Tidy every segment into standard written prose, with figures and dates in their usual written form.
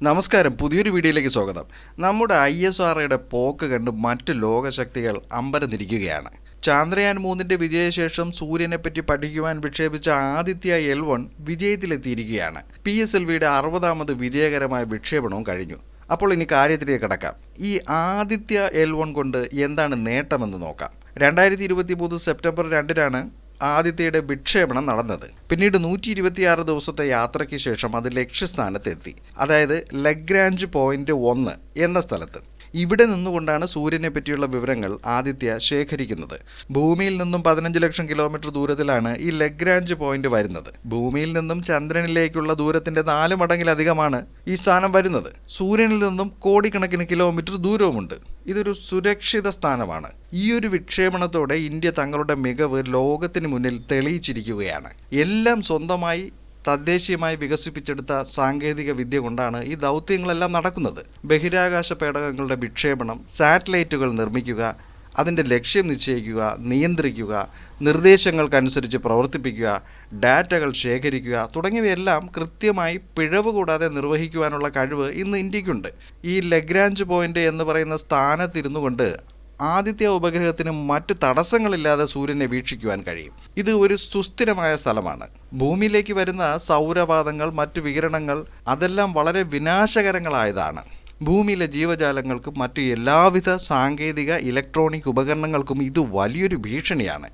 നമസ്കാരം, പുതിയൊരു വീഡിയോയിലേക്ക് സ്വാഗതം. നമ്മുടെ ISROയുടെ പോക്ക് കണ്ട് മറ്റ് ലോകശക്തികൾ അമ്പരന്നിരിക്കുകയാണ്. ചാന്ദ്രയാൻ 3ന്റെ വിജയശേഷം സൂര്യനെപ്പറ്റി പഠിക്കുവാൻ വിക്ഷേപിച്ച ആദിത്യ L1 വിജയത്തിലെത്തിയിരിക്കുകയാണ്. PSLVയുടെ 60ാമത് വിജയകരമായ വിക്ഷേപണവും കഴിഞ്ഞു. അപ്പോൾ ഇനി കാര്യത്തിലേക്ക് കടക്കാം. ഈ ആദിത്യ L1 കൊണ്ട് എന്താണ് നേട്ടമെന്ന് നോക്കാം. 2023 സെപ്റ്റംബർ 2-നാണ് ആദിത്യയുടെ വിക്ഷേപണം നടന്നത്. പിന്നീട് 126 ദിവസത്തെ യാത്രയ്ക്ക് ശേഷം അത് ലക്ഷ്യസ്ഥാനത്തെത്തി. അതായത് ലഗ്രാഞ്ച് പോയിന്റ് 1 എന്ന സ്ഥലത്ത്. ഇവിടെ നിന്നുകൊണ്ടാണ് സൂര്യനെ പറ്റിയുള്ള വിവരങ്ങൾ ആദിത്യ ശേഖരിക്കുന്നത്. ഭൂമിയിൽ നിന്നും 15 ലക്ഷം കിലോമീറ്റർ ദൂരത്തിലാണ് ഈ ലഗ്രാഞ്ച് പോയിന്റ് വരുന്നത്. ഭൂമിയിൽ നിന്നും ചന്ദ്രനിലേക്കുള്ള ദൂരത്തിന്റെ 4 മടങ്ങിലധികമാണ് ഈ സ്ഥാനം വരുന്നത്. സൂര്യനിൽ നിന്നും കോടിക്കണക്കിന് കിലോമീറ്റർ ദൂരവുമുണ്ട്. ഇതൊരു സുരക്ഷിത സ്ഥാനമാണ്. ഈ ഒരു വിക്ഷേപണത്തോടെ ഇന്ത്യ തങ്ങളുടെ മികവ് ലോകത്തിന് മുന്നിൽ തെളിയിച്ചിരിക്കുകയാണ്. എല്ലാം സ്വന്തമായി തദ്ദേശീയമായി വികസിപ്പിച്ചെടുത്ത സാങ്കേതിക വിദ്യ കൊണ്ടാണ് ഈ ദൗത്യങ്ങളെല്ലാം നടക്കുന്നത്. ബഹിരാകാശ പേടകങ്ങളുടെ വിക്ഷേപണം, സാറ്റലൈറ്റുകൾ നിർമ്മിക്കുക, അതിൻ്റെ ലക്ഷ്യം നിശ്ചയിക്കുക, നിയന്ത്രിക്കുക, നിർദ്ദേശങ്ങൾക്കനുസരിച്ച് പ്രവർത്തിപ്പിക്കുക, ഡാറ്റകൾ ശേഖരിക്കുക തുടങ്ങിയവയെല്ലാം കൃത്യമായി പിഴവ് കൂടാതെ നിർവഹിക്കുവാനുള്ള കഴിവ് ഇന്ന് ഇന്ത്യക്കുണ്ട്. ഈ ലഗ്രാഞ്ച് പോയിന്റ് എന്ന് പറയുന്ന സ്ഥാനത്തിരുന്നു കൊണ്ട് ആദിത്യ ഉപഗ്രഹത്തിന് മറ്റ് തടസ്സങ്ങളില്ലാതെ സൂര്യനെ വീക്ഷിക്കുവാൻ കഴിയും. ഇത് ഒരു സുസ്ഥിരമായ സ്ഥലമാണ്. ഭൂമിയിലേക്ക് വരുന്ന സൗരവാതങ്ങൾ, മറ്റു വികിരണങ്ങൾ അതെല്ലാം വളരെ വിനാശകരങ്ങളായതാണ്. ഭൂമിയിലെ ജീവജാലങ്ങൾക്കും മറ്റു എല്ലാവിധ സാങ്കേതിക ഇലക്ട്രോണിക് ഉപകരണങ്ങൾക്കും ഇത് വലിയൊരു ഭീഷണിയാണ്.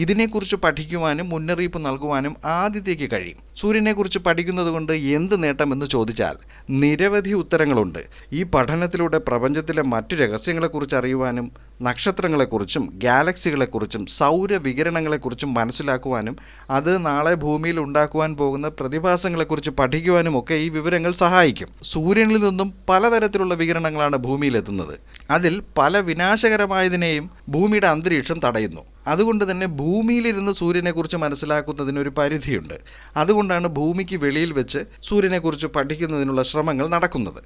ഇതിനെക്കുറിച്ച് പഠിക്കുവാനും മുന്നറിയിപ്പ് നൽകുവാനും ആദിത്യയ്ക്ക് കഴിയും. സൂര്യനെക്കുറിച്ച് പഠിക്കുന്നത് കൊണ്ട് എന്ത് നേട്ടമെന്ന് ചോദിച്ചാൽ നിരവധി ഉത്തരങ്ങളുണ്ട്. ഈ പഠനത്തിലൂടെ പ്രപഞ്ചത്തിലെ മറ്റു രഹസ്യങ്ങളെക്കുറിച്ച് അറിയുവാനും നക്ഷത്രങ്ങളെക്കുറിച്ചും ഗാലക്സികളെക്കുറിച്ചും സൗരവികിരണങ്ങളെക്കുറിച്ചും മനസ്സിലാക്കുവാനും അത് നാളെ ഭൂമിയിൽ ഉണ്ടാക്കുവാൻ പോകുന്ന പ്രതിഭാസങ്ങളെക്കുറിച്ച് പഠിക്കുവാനുമൊക്കെ ഈ വിവരങ്ങൾ സഹായിക്കും. സൂര്യനിൽ നിന്നും പലതരത്തിലുള്ള വികിരണങ്ങളാണ് ഭൂമിയിലെത്തുന്നത്. അതിൽ പല വിനാശകരമായതിനെയും ഭൂമിയുടെ അന്തരീക്ഷം തടയുന്നു. അതുകൊണ്ട് തന്നെ ഭൂമിയിലിരുന്ന് സൂര്യനെക്കുറിച്ച് മനസ്സിലാക്കുന്നതിനൊരു പരിധിയുണ്ട്. അതുകൊണ്ടാണ് ഭൂമിക്ക് വെളിയിൽ വെച്ച് സൂര്യനെക്കുറിച്ച് പഠിക്കുന്നതിനുള്ള ശ്രമങ്ങൾ നടക്കുന്നത്.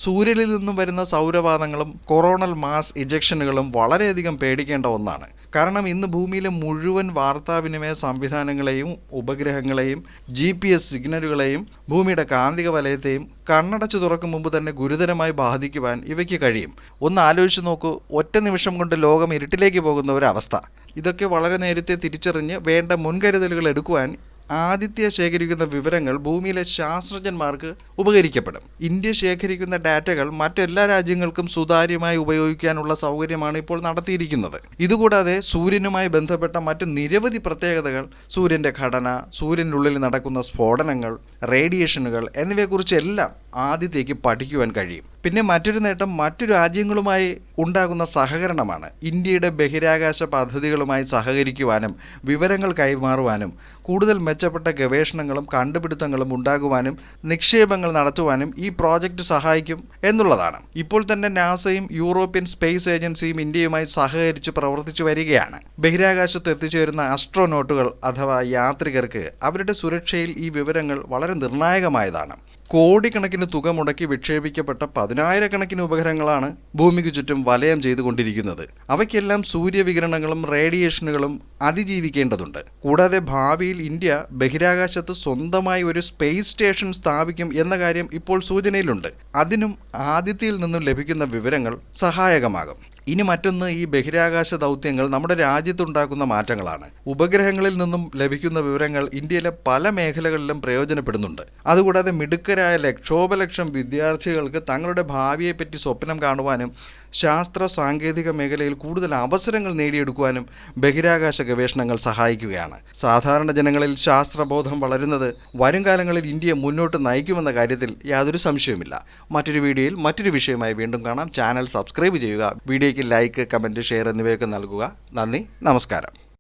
സൂര്യനിൽ നിന്നും വരുന്ന സൗരവാതങ്ങളും കൊറോണൽ മാസ് ഇജക്ഷനുകളും വളരെയധികം പേടിക്കേണ്ട ഒന്നാണ്. കാരണം ഇന്ന് ഭൂമിയിലെ മുഴുവൻ വാർത്താവിനിമയ സംവിധാനങ്ങളെയും ഉപഗ്രഹങ്ങളെയും GPS സിഗ്നലുകളെയും ഭൂമിയുടെ കാന്തിക വലയത്തെയും കണ്ണടച്ചു തുറക്കും മുമ്പ് തന്നെ ഗുരുതരമായി ബാധിക്കുവാൻ ഇവയ്ക്ക് കഴിയും. ഒന്ന് ആലോചിച്ച് നോക്കൂ, ഒറ്റ നിമിഷം കൊണ്ട് ലോകം ഇരുട്ടിലേക്ക് പോകുന്ന ഒരവസ്ഥ. ഇതൊക്കെ വളരെ നേരത്തെ തിരിച്ചറിഞ്ഞ് വേണ്ട മുൻകരുതലുകൾ എടുക്കുവാൻ ആദിത്യ ശേഖരിക്കുന്ന വിവരങ്ങൾ ഭൂമിയിലെ ശാസ്ത്രജ്ഞന്മാർക്ക് ഉപകരിക്കപ്പെടും. ഇന്ത്യ ശേഖരിക്കുന്ന ഡാറ്റകൾ മറ്റെല്ലാ രാജ്യങ്ങൾക്കും സുതാര്യമായി ഉപയോഗിക്കാനുള്ള സൗകര്യമാണ് ഇപ്പോൾ നടത്തിയിരിക്കുന്നത്. ഇതുകൂടാതെ സൂര്യനുമായി ബന്ധപ്പെട്ട മറ്റ് നിരവധി പ്രത്യേകതകൾ, സൂര്യൻ്റെ ഘടന, സൂര്യനുള്ളിൽ നടക്കുന്ന സ്ഫോടനങ്ങൾ, റേഡിയേഷനുകൾ എന്നിവയെക്കുറിച്ചെല്ലാം ആദിത്യയ്ക്ക് പഠിക്കുവാൻ കഴിയും. പിന്നെ മറ്റൊരു നേട്ടം മറ്റു രാജ്യങ്ങളുമായി ഉണ്ടാകുന്ന സഹകരണമാണ്. ഇന്ത്യയുടെ ബഹിരാകാശ പദ്ധതികളുമായി സഹകരിക്കുവാനും വിവരങ്ങൾ കൈമാറുവാനും കൂടുതൽ മെച്ചപ്പെട്ട ഗവേഷണങ്ങളും കണ്ടുപിടുത്തങ്ങളും ഉണ്ടാകുവാനും നിക്ഷേപങ്ങൾ നടത്തുവാനും ഈ പ്രോജക്റ്റ് സഹായിക്കും എന്നുള്ളതാണ്. ഇപ്പോൾ തന്നെ നാസയും യൂറോപ്യൻ സ്പേസ് ഏജൻസിയും ഇന്ത്യയുമായി സഹകരിച്ച് പ്രവർത്തിച്ചു വരികയാണ്. ബഹിരാകാശത്ത് എത്തിച്ചേരുന്ന ആസ്ട്രോനോട്ടുകൾ അഥവാ യാത്രികർക്ക് അവരുടെ സുരക്ഷയിൽ ഈ വിവരങ്ങൾ വളരെ നിർണായകമായതാണ്. കോടിക്കണക്കിന് തുക മുടക്കി വിക്ഷേപിക്കപ്പെട്ട 10,000-കണക്കിന് ഉപഗ്രഹങ്ങളാണ് ഭൂമിക്ക് ചുറ്റും വലയം ചെയ്തുകൊണ്ടിരിക്കുന്നത്. അവയ്ക്കെല്ലാം സൂര്യവികിരണങ്ങളും റേഡിയേഷനുകളും അതിജീവിക്കേണ്ടതുണ്ട്. കൂടാതെ ഭാവിയിൽ ഇന്ത്യ ബഹിരാകാശത്ത് സ്വന്തമായി ഒരു സ്പേസ് സ്റ്റേഷൻ സ്ഥാപിക്കും എന്ന കാര്യം ഇപ്പോൾ സൂചനയിലുണ്ട്. അതിനും ആദിത്യയിൽ നിന്നും ലഭിക്കുന്ന വിവരങ്ങൾ സഹായകമാകും. ഇനി മറ്റൊന്ന്, ഈ ബഹിരാകാശ ദൗത്യങ്ങൾ നമ്മുടെ രാജ്യത്തുണ്ടാക്കുന്ന മാറ്റങ്ങളാണ്. ഉപഗ്രഹങ്ങളിൽ നിന്നും ലഭിക്കുന്ന വിവരങ്ങൾ ഇന്ത്യയിലെ പല മേഖലകളിലും പ്രയോജനപ്പെടുന്നുണ്ട്. അതുകൂടാതെ മിടുക്കരായ ലക്ഷോപലക്ഷം വിദ്യാർത്ഥികൾക്ക് തങ്ങളുടെ ഭാവിയെപ്പറ്റി സ്വപ്നം കാണുവാനും ശാസ്ത്ര സാങ്കേതിക മേഖലയിൽ കൂടുതൽ അവസരങ്ങൾ നേടിയെടുക്കുവാനും ബഹിരാകാശ ഗവേഷണങ്ങൾ സഹായിക്കുകയാണ്. സാധാരണ ജനങ്ങളിൽ ശാസ്ത്രബോധം വളരുന്നത് വരും കാലങ്ങളിൽ ഇന്ത്യയെ മുന്നോട്ട് നയിക്കുമെന്ന കാര്യത്തിൽ യാതൊരു സംശയവുമില്ല. മറ്റൊരു വീഡിയോയിൽ മറ്റൊരു വിഷയമായി വീണ്ടും കാണാം. ചാനൽ സബ്സ്ക്രൈബ് ചെയ്യുക. വീഡിയോയ്ക്ക് ലൈക്ക്, കമൻറ്റ്, ഷെയർ എന്നിവയൊക്കെ നൽകുക. നന്ദി, നമസ്കാരം.